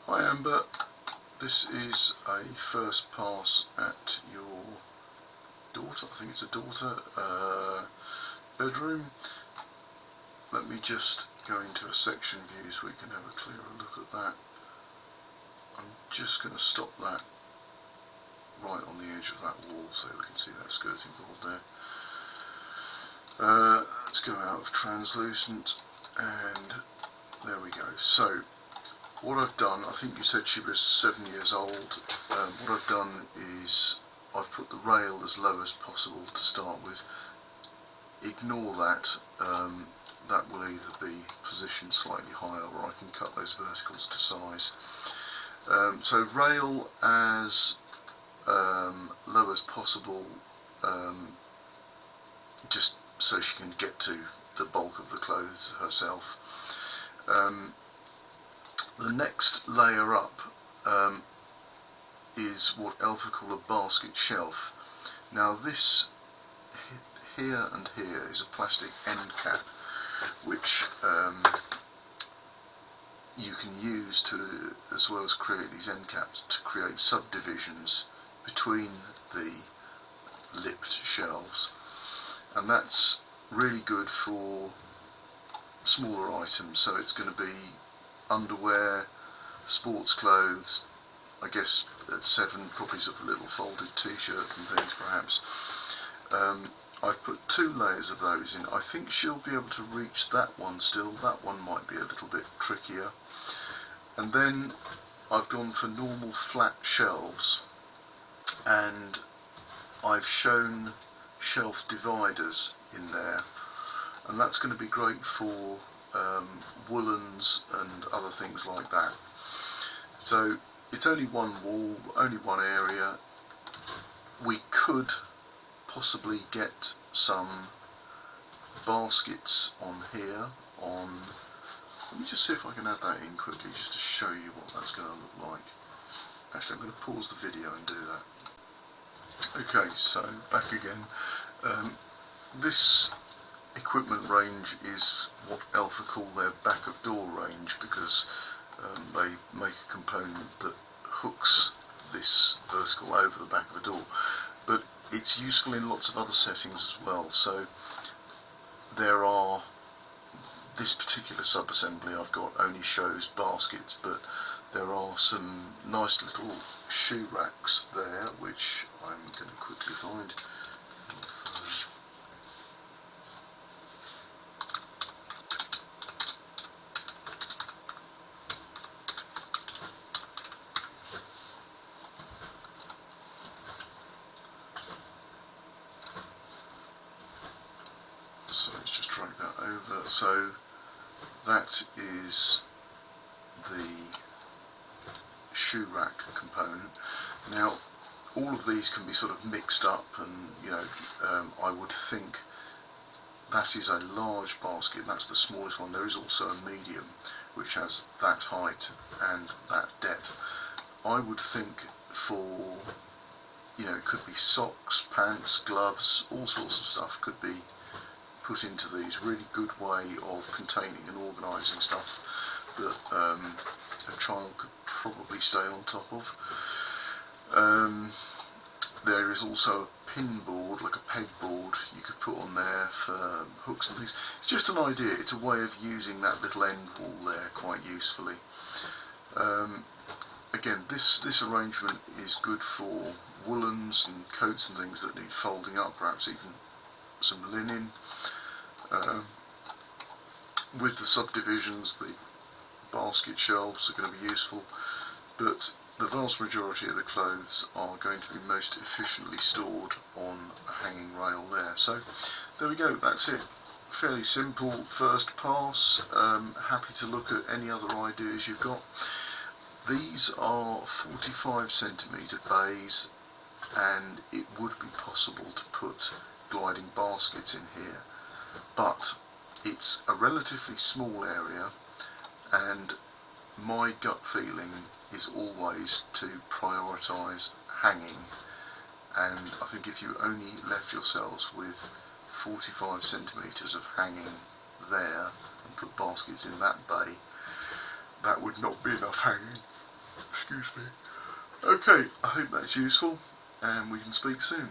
Hi Amber, this is a first pass at your daughter, I think it's a daughter, bedroom. Let me just go into a section view so we can have a clearer look at that. I'm just going to stop that right on the edge of that wall so we can see that skirting board there. Let's go out of translucent and there we go. So what I've done, I think you said she was 7 years old, what I've done is I've put the rail as low as possible to start with. Ignore that, that will either be positioned slightly higher or I can cut those verticals to size. So rail as low as possible, just so she can get to the bulk of the clothes herself. The next layer up is what Elfa call a basket shelf. Now this here and here is a plastic end cap which you can use to, as well as create these end caps, to create subdivisions between the lipped shelves, and that's really good for smaller items. So it's going to be underwear, sports clothes, I guess at 7 probably sort of little folded t-shirts and things perhaps. I've put 2 layers of those in. I think she'll be able to reach that one still, that one might be a little bit trickier. And then I've gone for normal flat shelves and I've shown shelf dividers in there, and that's going to be great for woolens and other things like that. So it's only one wall, only one area. We could possibly get some baskets on here. Let me just see if I can add that in quickly just to show you what that's going to look like. Actually, I'm going to pause the video and do that. Okay, so back again. This equipment range is what Elfa call their back of door range, because they make a component that hooks this vertical over the back of a door, but it's useful in lots of other settings as well. So there are, this particular sub-assembly I've got only shows baskets, but there are some nice little shoe racks there which I'm going to quickly find. So let's just drag that over. So that is the shoe rack component. Now all of these can be sort of mixed up, and you know, I would think that is a large basket, that's the smallest one. There is also a medium which has that height and that depth. I would think for, you know, it could be socks, pants, gloves, all sorts of stuff could be put into these. Really good way of containing and organising stuff that a child could probably stay on top of. There is also a pin board, like a peg board, you could put on there for hooks and things. It's just an idea, it's a way of using that little end wall there quite usefully. Again, this arrangement is good for woolens and coats and things that need folding up, perhaps even some linen. With the subdivisions, the basket shelves are going to be useful, but the vast majority of the clothes are going to be most efficiently stored on a hanging rail there. So there we go, that's it. Fairly simple first pass. Happy to look at any other ideas you've got. These are 45cm bays, and it would be possible to put gliding baskets in here, but it's a relatively small area, and my gut feeling is always to prioritise hanging, and I think if you only left yourselves with 45cm of hanging there and put baskets in that bay, that would not be enough hanging. Excuse me. Okay, I hope that's useful, and we can speak soon.